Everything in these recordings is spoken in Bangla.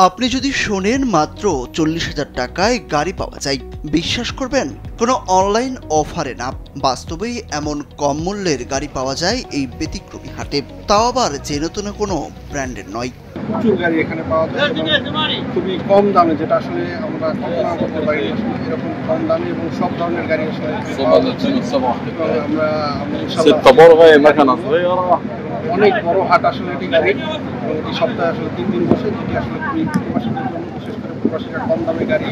আপনি যদি শোনেন মাত্র 40,000 টাকায় গাড়ি পাওয়া যায়, বিশ্বাস করবেন? কোনো অনলাইন অফারে না, বাস্তবেই এমন কম মূল্যের গাড়ি পাওয়া যায় এই ব্যতিক্রমী হাটে, তাও আবার যেন কোনো ব্র্যান্ডের নয়। প্রচুর গাড়ি এখানে পাওয়া যায় খুবই কম দামে, যেটা আসলে আমরা কল্পনা করতে পারি না। এরকম কম দামে এবং সব ধরনের গাড়ি আসলে অনেক বড় হাট আসলে এটি গাড়ি, এবং এটি সপ্তাহে আসলে 3 দিন বসে, যেটি আসলে খুবই প্রবাসীদের জন্য, বিশেষ করে প্রবাসীরা কম দামে গাড়ি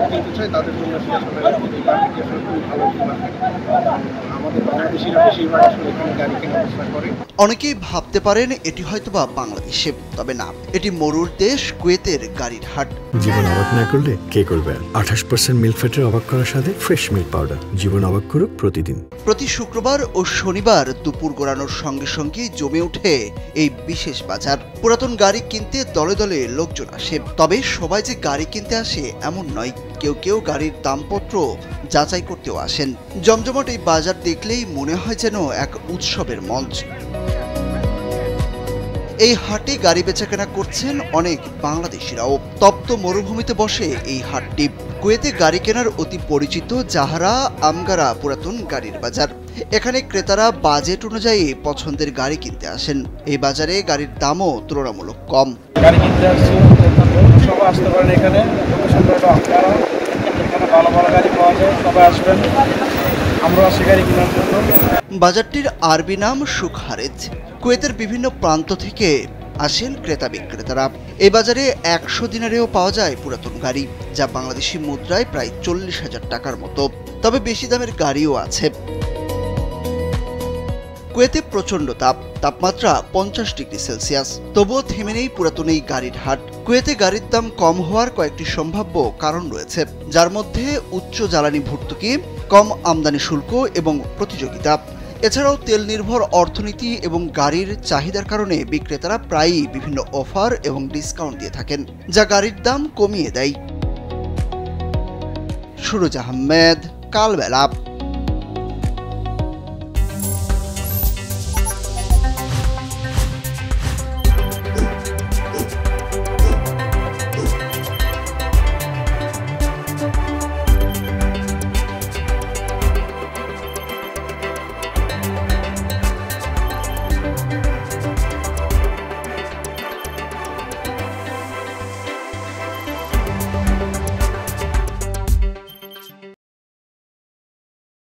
কিনতে চায় তাদের জন্য আসলে এই মার্কেটটি আসলে খুবই ভালো একটি মার্কেট। আমাদের বাংলাদেশিরা বেশিরভাগ আসলে এখানে গাড়ি কেনার চেষ্টা করে। অনেকেই ভাবতে পারেন এটি হয়তোবা বাংলাদেশে, তবে না, এটি মরুর দেশ কুয়েতের গাড়ির হাট। জীবন অবাক না করলে কে করবে? 28% মিল্ক ফ্যাটের অবাক করার সাথে ফ্রেশ মিল্ক পাউডার। জীবন অবাক করুক প্রতিদিন। প্রতি শুক্রবার ও শনিবার দুপুর গড়ানোর সঙ্গে সঙ্গে জমে ওঠে এই বিশেষ বাজার। পুরাতন গাড়ি কিনতে দলে দলে লোকজন আসে, তবে সবাই যে গাড়ি কিনতে আসে এমন নয়। কেউ গাড়ির দামপত্র যাচাই করতেও আসেন। জমজমাট এই বাজার দেখলেই মনে হয় যেন এক উৎসবের মঞ্চ। এই হাটে গাড়ি বেচাকেনা করছেন অনেক বাংলাদেশিরাও। তপ্ত মরুভূমিতে বসে এই হাটটি। কুয়েতে গাড়ি কেনার অতি পরিচিত জাহারা আমগারা পুরাতন গাড়ির বাজার। এখানে ক্রেতারা বাজেট অনুযায়ী পছন্দের গাড়ি কিনতে আসেন। এই বাজারে গাড়ির দামও তুলনামূলক কম। গাড়ি কিনতে আসছি, সবাই আসতে পারেন এখানে। এখানে ভালো ভালো গাড়ি পাওয়া যায়, সবাই আসবেন, আমরা আসি গাড়ি কেনার জন্য। বাজারটির আরবি নাম সুখারেজ। কুয়েতের বিভিন্ন প্রান্ত থেকে আসেন ক্রেতা বিক্রেতারা। এই বাজারে 100 দিনারেও পাওয়া যায় পুরাতন গাড়ি, যা বাংলাদেশি মুদ্রায় প্রায় 40,000 টাকার মতো। তবে বেশি দামের গাড়িও আছে। কুয়েতে প্রচণ্ড তাপমাত্রা 50 ডিগ্রি সেলসিয়াস, তবুও থেমে নেই পুরাতন এই গাড়ির হাট। কুয়েতে গাড়ির দাম কম হওয়ার কয়েকটি সম্ভাব্য কারণ রয়েছে, যার মধ্যে উচ্চ জ্বালানি ভর্তুকি, কম আমদানি শুল্ক এবং প্রতিযোগিতা। এছাড়াও তেল নির্ভর অর্থনীতি এবং গাড়ির চাহিদার কারণে বিক্রেতারা প্রায়ই বিভিন্ন অফার এবং ডিসকাউন্ট দিয়ে থাকেন, যা গাড়ির দাম কমিয়ে দেয়। সুরজ আহমেদ, কালবেলা।